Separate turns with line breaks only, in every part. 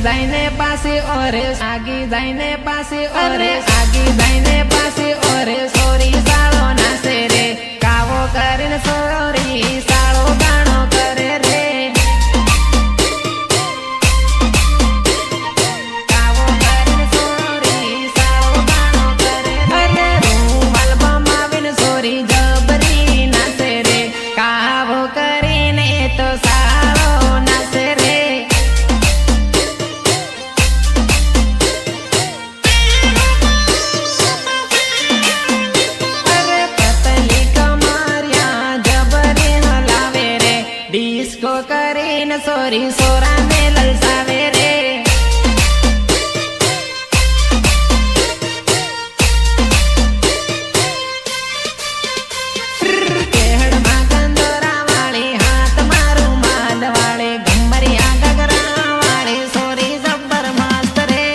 जाइने पासे और आगी जाइने पासे और आगी जाइने पासे और सोरी सालो नासे रे कावो करिन सोरी सालो गाणो करे रे कावो करिन सोरी सालो गाणो करे अरे रूमाल बमाविन सोरी जबरी नासे रे कावो करिने तो सालो नासे रे डिस्को करीन सोरी सोरा में ललसावे रे केहड़ मां कंदोरा वाली हाथ मारू माल वाले घुमरिया गगरा वाली सोरी जब्बर मस्त रे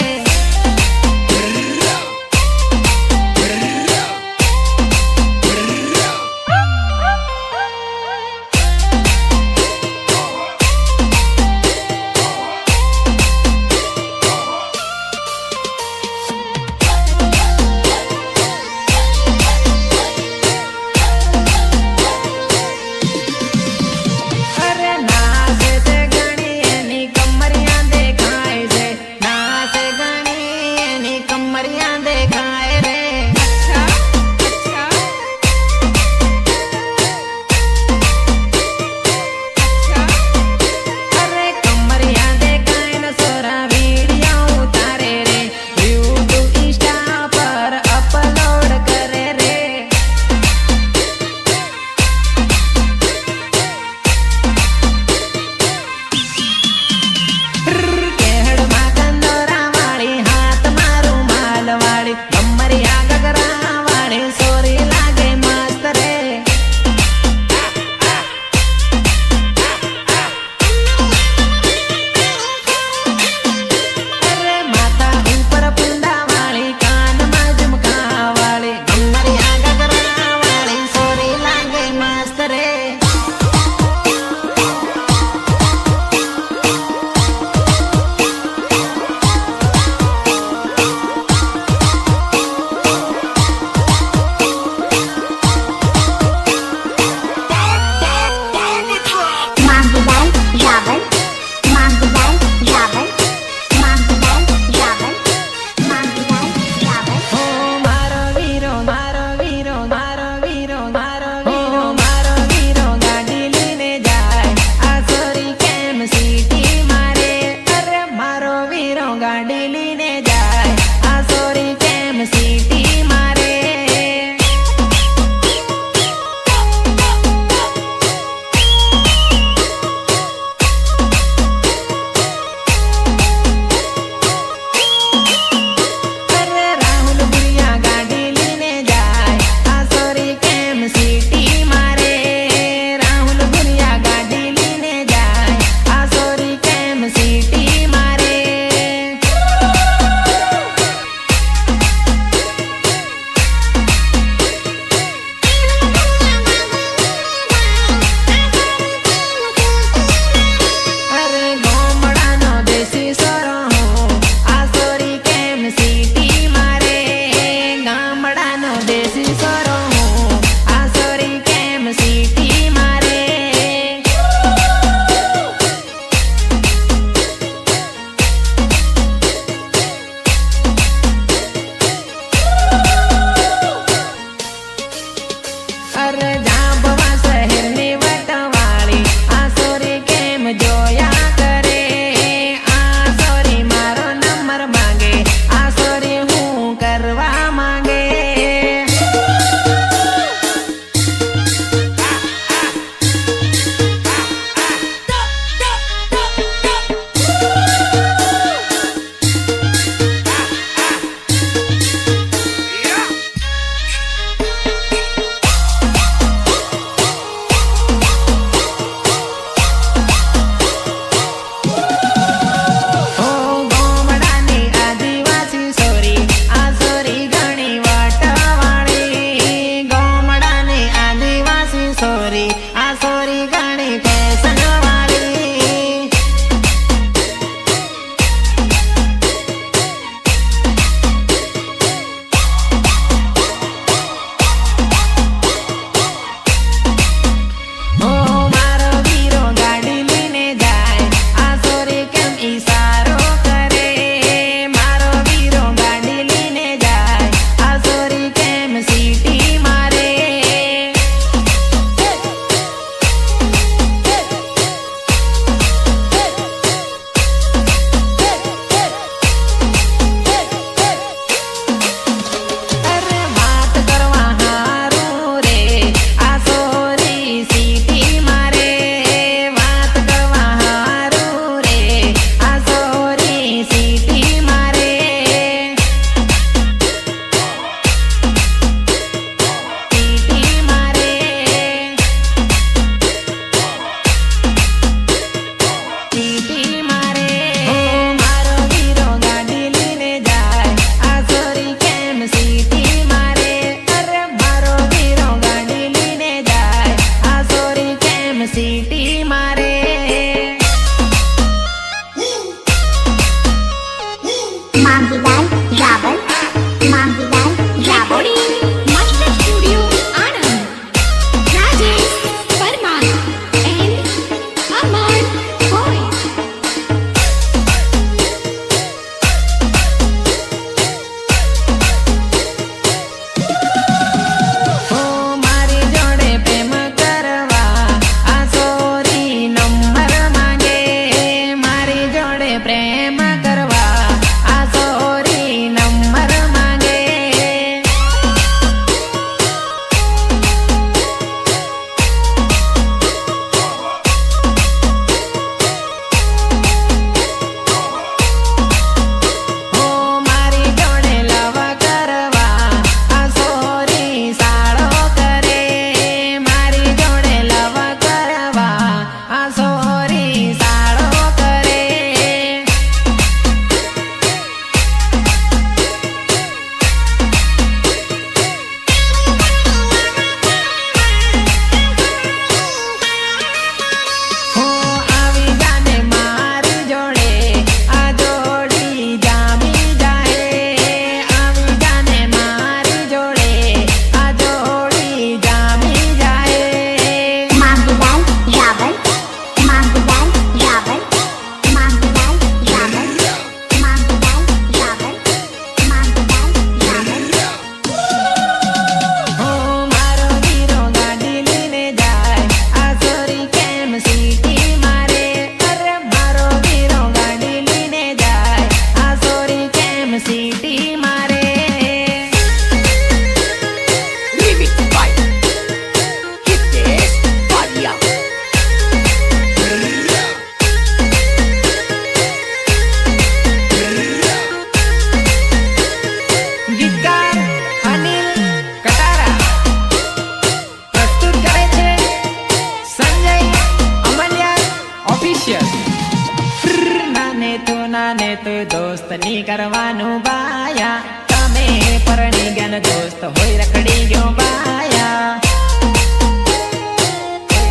નાને તું દોસ્ત ની કરવાનું બાયા તમે પરણી ગયા દોસ્ત હોય રખડી ગયો બાયા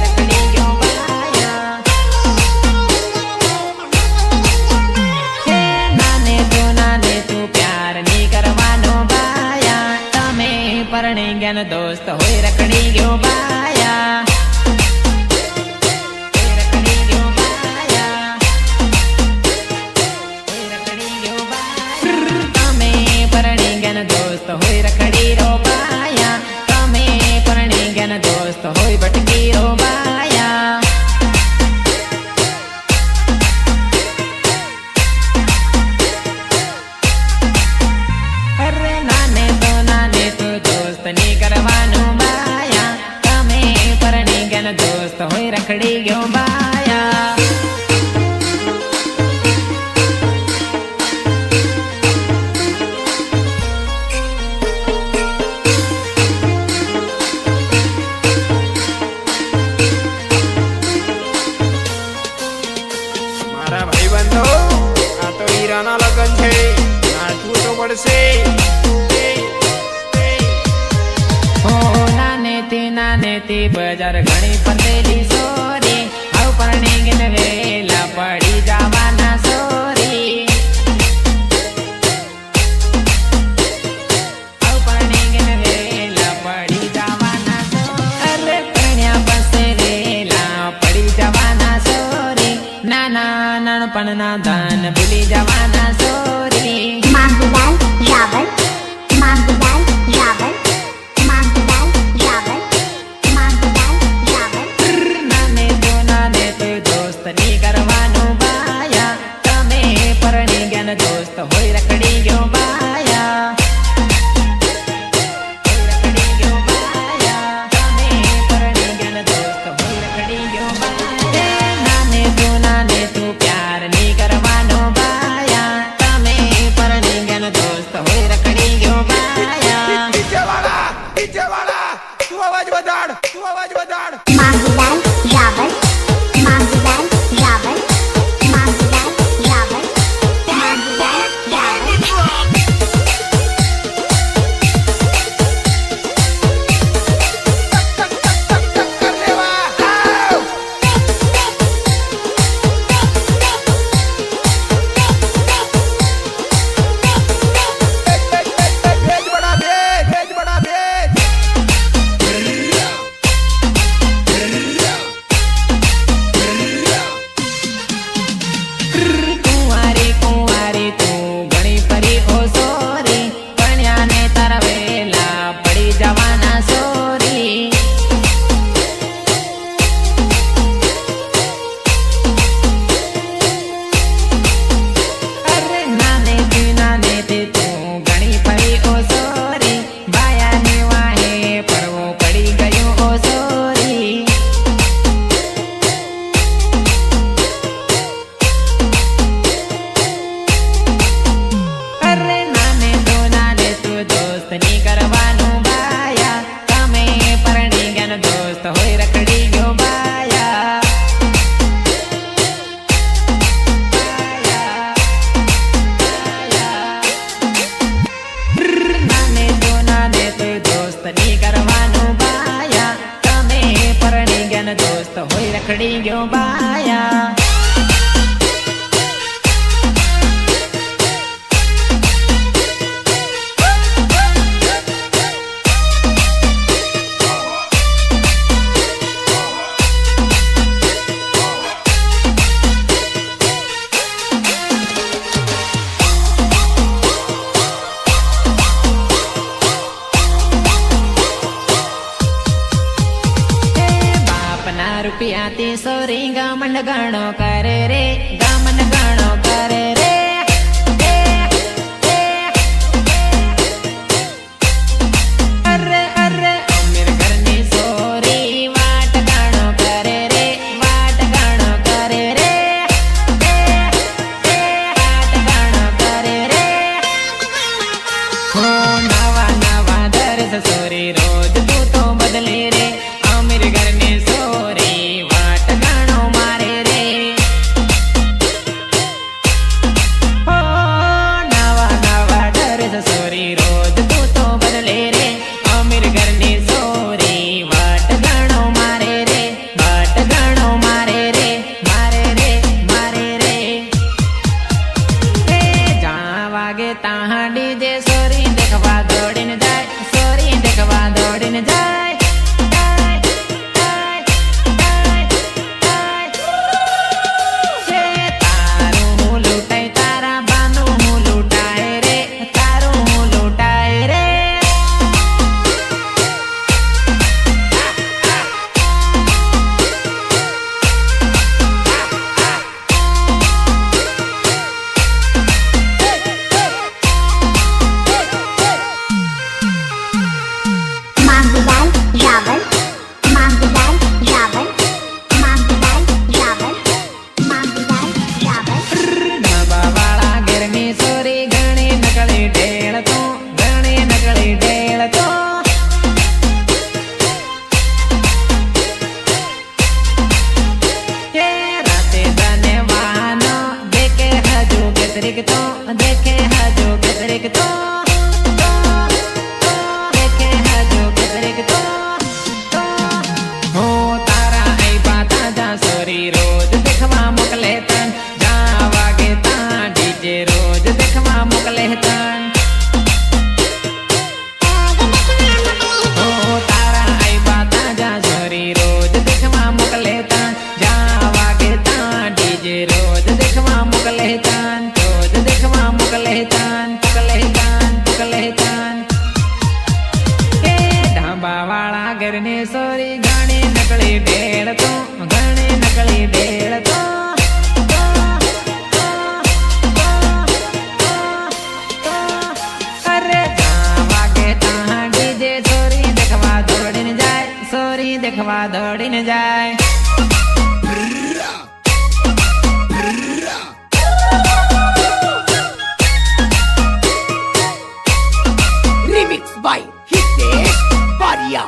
રખડી ગયો બાયા હે નાને તું પ્યાર ની કરવાનું બાયા તમે પરણી ગયા દોસ્ત હોય રખડી ગયો બાયા दोस्त होय रखड़ी रो बाया तमे परणी गया दोस्त होय भटकी रो बाया अरे नाने तो दोस्त नहीं करवानु बाया तमे परणी गया दोस्त होय रखड़ी गयो बाया
लगन छे नाचવું तो पड़से
हो नाने ती बजार घणी पतेली सोरी हाउ परणी गिन वेला पड़ी जावाना सोरी हाउ परणी गिन वेला पड़ी जावाना सोरी अरे परण्या बसे वेला पड़ी जावाना सोरी नाना नानपण ना दान भूली जावाना सोरी
मांगलाल रावल मांगलाल रावल मांगलाल रावल मांगलाल रावल
नाने तो दोस्त नहीं करवानु बाया तमे परणी गया दोस्त होय रखड़ी गयो बाया रखड़ी गयो बाया तमे परणी गया दोस्त होय रखड़ी गयो बाया नाने तू प्यार नहीं करवानो बाया तमे परणी गया दोस्त होय रखड़ी गयो बाया
डीजे वाला तू आवाज बदाड़
मांगलाल रावल मांगलाल रावल मांगलाल रावल मांगलाल रावल
दोस्त होय रखड़ी गयो बाया रुपया ती सोरी गामन गाणो करे रे गामन गाणो करे रे अरे अरे अमीर घरनी सोरी वाट गाणो करे रे वाट गाणो करे रे वाट गाणो करे रे हो नवा नवा दर्द सोरी रोज तू तो बदले रे अमीर घरनी सोरी वाट गाणो मारे रे દેખવા દોડીને જાય.
Remix by Hitesh Paria.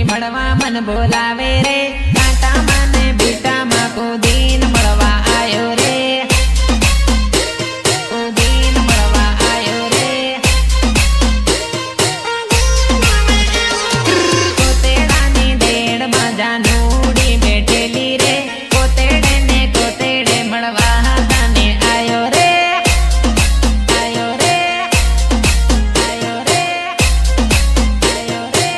મળવા મન બોલાવે રે કાંટા માને બીટા માં કુદીન મળવા આયો રે કુદીન મળવા આયો રે કોતેડાની દેડ માં જાનુડી બેઠેલી રે કોતેડે ને કોતેડે મળવા તને આયો રે આયો રે આયો રે આયો રે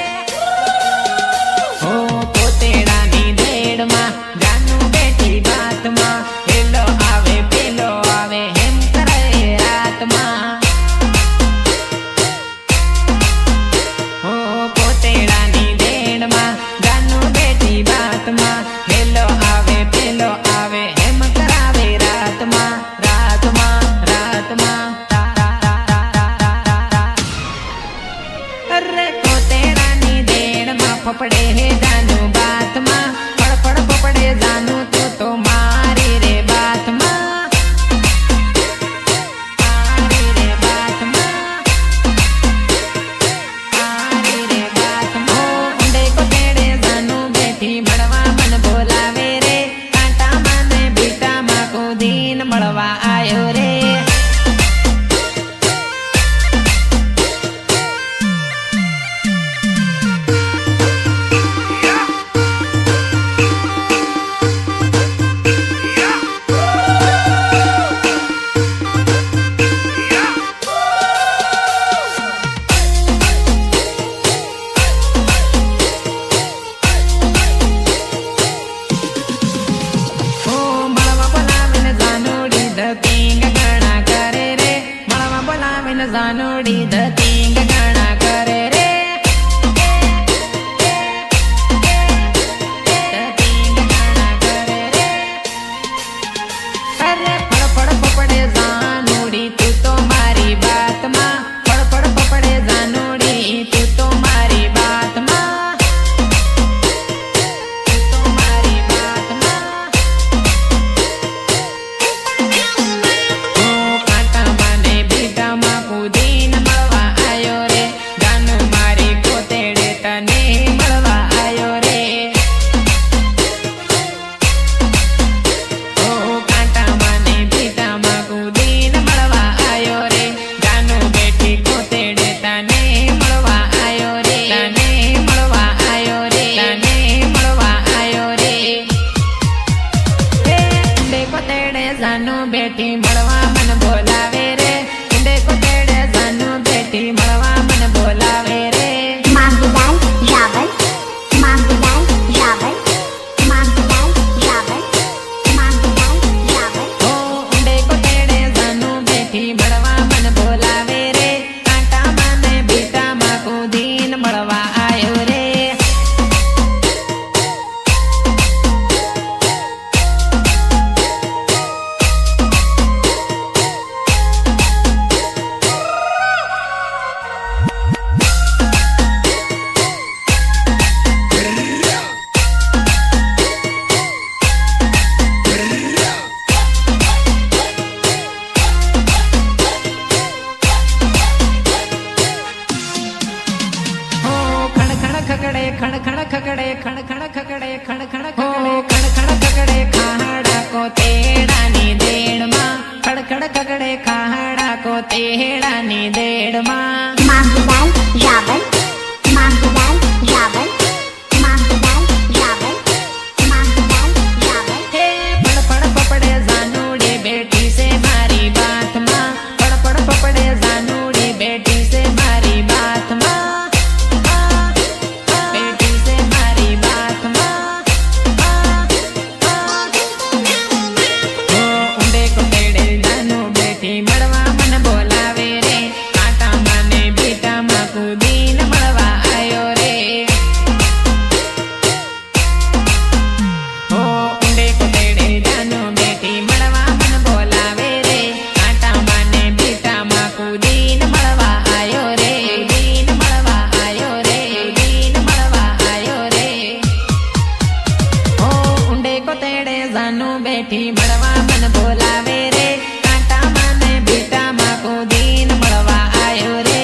ઓ કોતેડાની દેડ માં જાનુ બેઠી બાતમાં પેલો આવે એમ કરે રાતમાં ઓ કોતેડાની દેડ માં જાનુ બેઠી બાતમાં પેલો આવે એમ કરાવે રાતમાં રાતમાં રાતમાં અરે કોતેડાની દેડ માં ફફડે હે જાનુ બાતમાં ફડફડ ફફડે જાનુ તો મારી રે બાતમાં ખકડે ખણ ખણ ખકડે ખણ ખણ ખકડે ખણ ખણ ખકડે ખણ ખણ ખકડે ખાડા કો તેડાની દેડમાં ખડખડ ખકડે ખાડા કો તેડાની દેડમાં
માંગીલાલ રાવલ માંગીલાલ રાવલ માંગીલાલ રાવલ માંગીલાલ રાવલ
હે ફડફડ પપડે જાનુડી બેઠી છે મારી બાથમાં ફડફડ પપડે જાનુડી બેઠી છે મારી બાથમાં બેઠી છે મારી બાથમાં ઊંડે કોટેડે જાનુ બેઠી મળવા મન બોલાવે રે કાંટામાં ને બીટામાં કૂદીને મળવા આયો રે ઊંડે કોટેડે જાનુ બેઠી મળવા મન બોલાવે રે કાંટામાં ને બીટામાં કૂદીને મળવા આયો રે કૂદીને મળવા આયો રે કૂદીને મળવા આયો રે ઊંડે કોટેડે જાનુ બેઠી મળવા મન બોલાવે રે કાંટામાં ને બીટામાં કૂદીને મળવા આયો રે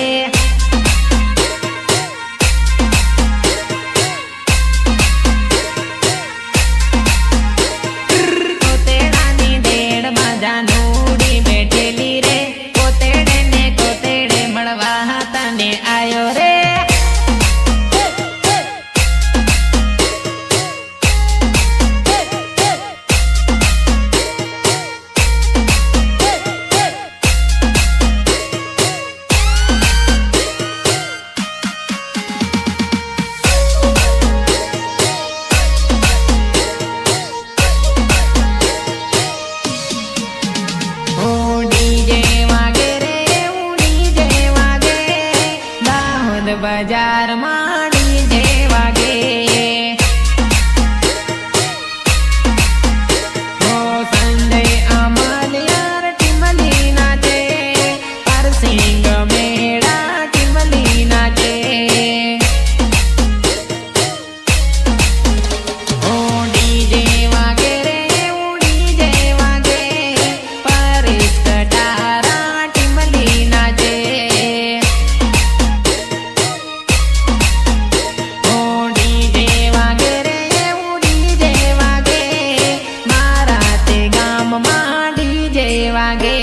કોતેડાની દેડમાં જાનુડી બેઠેલી રે કોતેડે ને કોતેડે મળવા તને આયો રે ડીજે વાગે રે ડીજે વાગે દાહોદ બજારમાં ડીજે વાગે સંજય અમલિયાર ટીમલી નાચે હરસિંગ મેળા ટીમલી નાચે ડીજે વાગે રે ડીજે વાગે પરેશ કટારા ટીમલી નાચે ડીજે વાગે રે ડીજે વાગે મારા તે ગામમાં ડીજે વાગે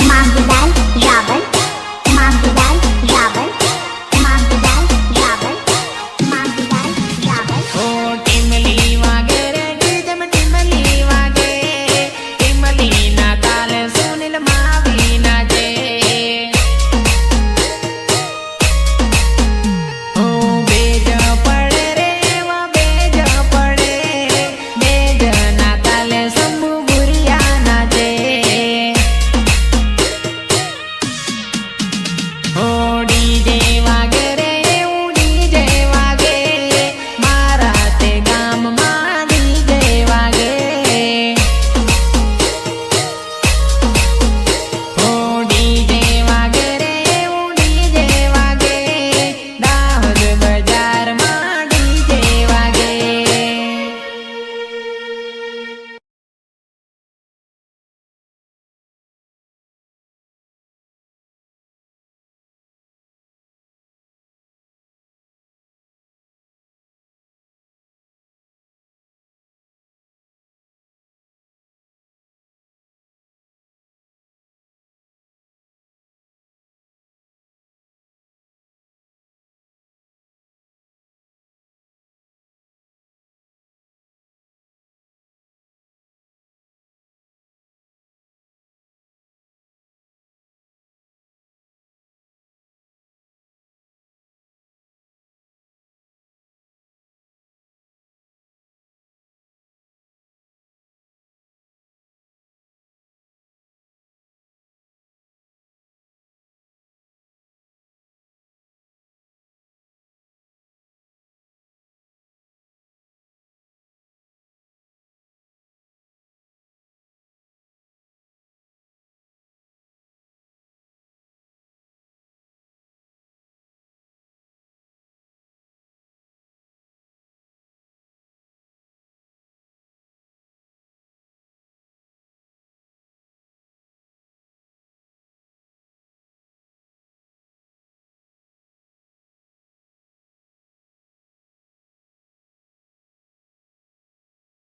માંગીલાલ રાવલ માંગીલાલ રાવલ માંગીલાલ રાવલ માંગીલાલ રાવલ
ટીમલી વાગે રે ડીજમ ટીમલી વાગે ટીમલી ના તાલે સુનિલ માવી નાચે બેજ પડે રે વા બેજ પડે બેજ ના તાલે શંભુ ભુરિયા નાચે ડીજે